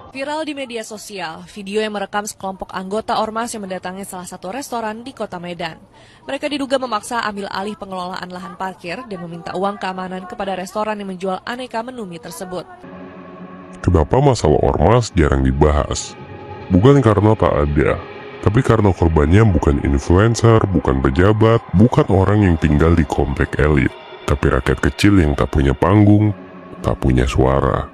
Viral di media sosial, video yang merekam sekelompok anggota ormas yang mendatangi salah satu restoran di kota Medan. Mereka diduga memaksa ambil alih pengelolaan lahan parkir dan meminta uang keamanan kepada restoran yang menjual aneka menu mie tersebut. Kenapa masalah ormas jarang dibahas? Bukan karena tak ada, tapi karena korbannya bukan influencer, bukan pejabat, bukan orang yang tinggal di komplek elit, tapi rakyat kecil yang tak punya panggung, tak punya suara.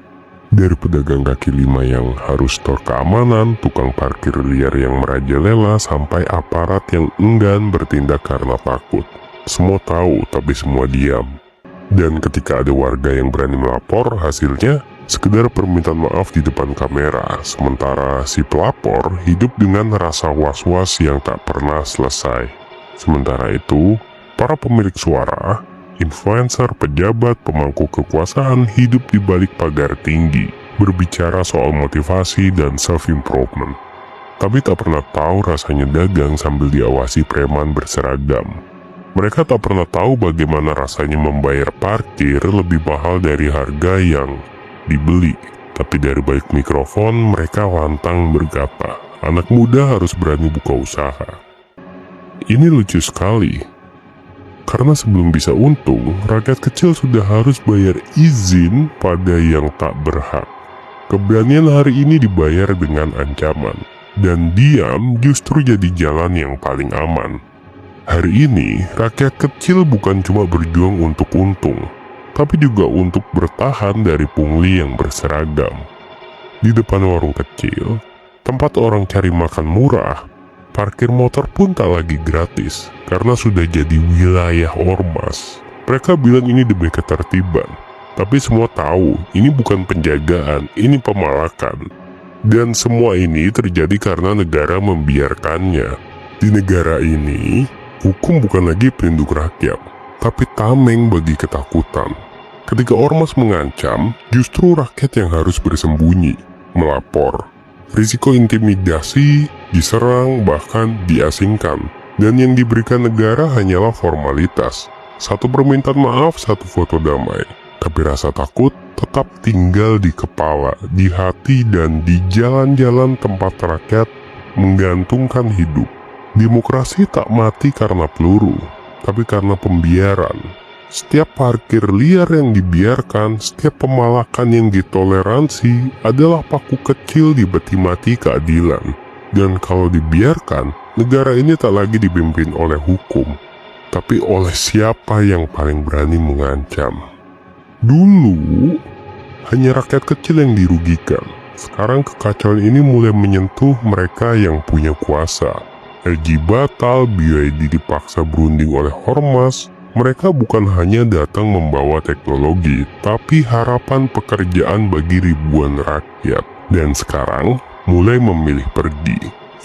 Dari pedagang kaki lima yang harus store keamanan, tukang parkir liar yang merajalela, sampai aparat yang enggan bertindak karena takut. Semua tahu, tapi semua diam. Dan ketika ada warga yang berani melapor, hasilnya sekedar permintaan maaf di depan kamera. Sementara si pelapor hidup dengan rasa was-was yang tak pernah selesai. Sementara itu, para pemilik suara, influencer, pejabat, pemangku kekuasaan hidup di balik pagar tinggi, berbicara soal motivasi dan self-improvement. Tapi tak pernah tahu rasanya dagang sambil diawasi preman berseragam. Mereka tak pernah tahu bagaimana rasanya membayar parkir lebih mahal dari harga yang dibeli. Tapi dari balik mikrofon mereka lantang berkata, anak muda harus berani buka usaha. Ini lucu sekali. Karena sebelum bisa untung, rakyat kecil sudah harus bayar izin pada yang tak berhak. Keberanian hari ini dibayar dengan ancaman, dan diam justru jadi jalan yang paling aman. Hari ini, rakyat kecil bukan cuma berjuang untuk untung, tapi juga untuk bertahan dari pungli yang berseragam. Di depan warung kecil, tempat orang cari makan murah, parkir motor pun tak lagi gratis, karena sudah jadi wilayah ormas. Mereka bilang ini demi ketertiban, tapi semua tahu ini bukan penjagaan, ini pemalakan. Dan semua ini terjadi karena negara membiarkannya. Di negara ini, hukum bukan lagi pelindung rakyat, tapi tameng bagi ketakutan. Ketika ormas mengancam, justru rakyat yang harus bersembunyi, melapor. Risiko intimidasi, diserang, bahkan diasingkan. Dan yang diberikan negara hanyalah formalitas. Satu permintaan maaf, satu foto damai. Tapi rasa takut tetap tinggal di kepala, di hati, dan di jalan-jalan tempat rakyat menggantungkan hidup. Demokrasi tak mati karena peluru, tapi karena pembiaran. Setiap parkir liar yang dibiarkan, setiap pemalakan yang ditoleransi adalah paku kecil di peti mati keadilan. Dan kalau dibiarkan, negara ini tak lagi dipimpin oleh hukum, tapi oleh siapa yang paling berani mengancam. Dulu, hanya rakyat kecil yang dirugikan. Sekarang kekacauan ini mulai menyentuh mereka yang punya kuasa. LG batal, BYD dipaksa berunding oleh ormas. Mereka bukan hanya datang membawa teknologi, tapi harapan pekerjaan bagi ribuan rakyat. Dan sekarang, mulai memilih pergi.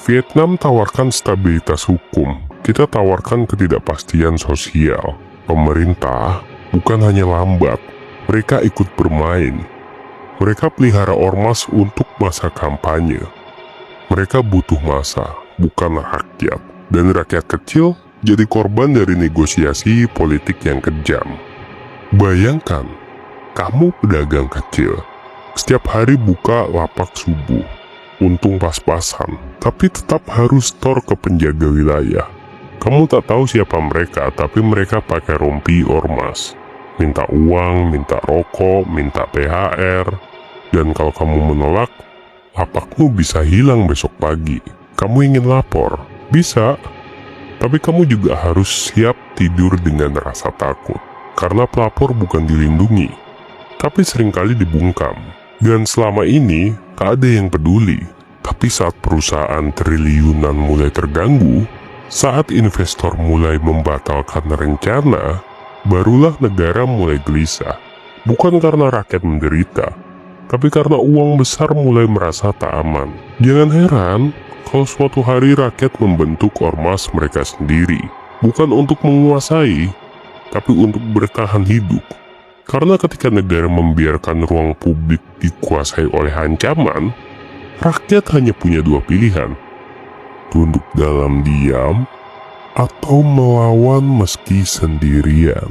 Vietnam tawarkan stabilitas hukum, kita tawarkan ketidakpastian sosial. Pemerintah bukan hanya lambat, mereka ikut bermain. Mereka pelihara ormas untuk masa kampanye. Mereka butuh masa, bukan rakyat. Dan rakyat kecil jadi korban dari negosiasi politik yang kejam. Bayangkan, kamu pedagang kecil, setiap hari buka lapak subuh, untung pas-pasan, tapi tetap harus store ke penjaga wilayah. Kamu tak tahu siapa mereka, tapi mereka pakai rompi ormas. Minta uang, minta rokok, minta THR. Dan kalau kamu menolak, lapakmu bisa hilang besok pagi. Kamu ingin lapor? Bisa. Tapi kamu juga harus siap tidur dengan rasa takut. Karena pelapor bukan dilindungi, tapi seringkali dibungkam. Dan selama ini, tak ada yang peduli. Tapi saat perusahaan triliunan mulai terganggu, saat investor mulai membatalkan rencana, barulah negara mulai gelisah. Bukan karena rakyat menderita, tapi karena uang besar mulai merasa tak aman. Jangan heran kalau suatu hari rakyat membentuk ormas mereka sendiri, bukan untuk menguasai, tapi untuk bertahan hidup. Karena ketika negara membiarkan ruang publik dikuasai oleh ancaman, rakyat hanya punya dua pilihan: tunduk dalam diam atau melawan meski sendirian.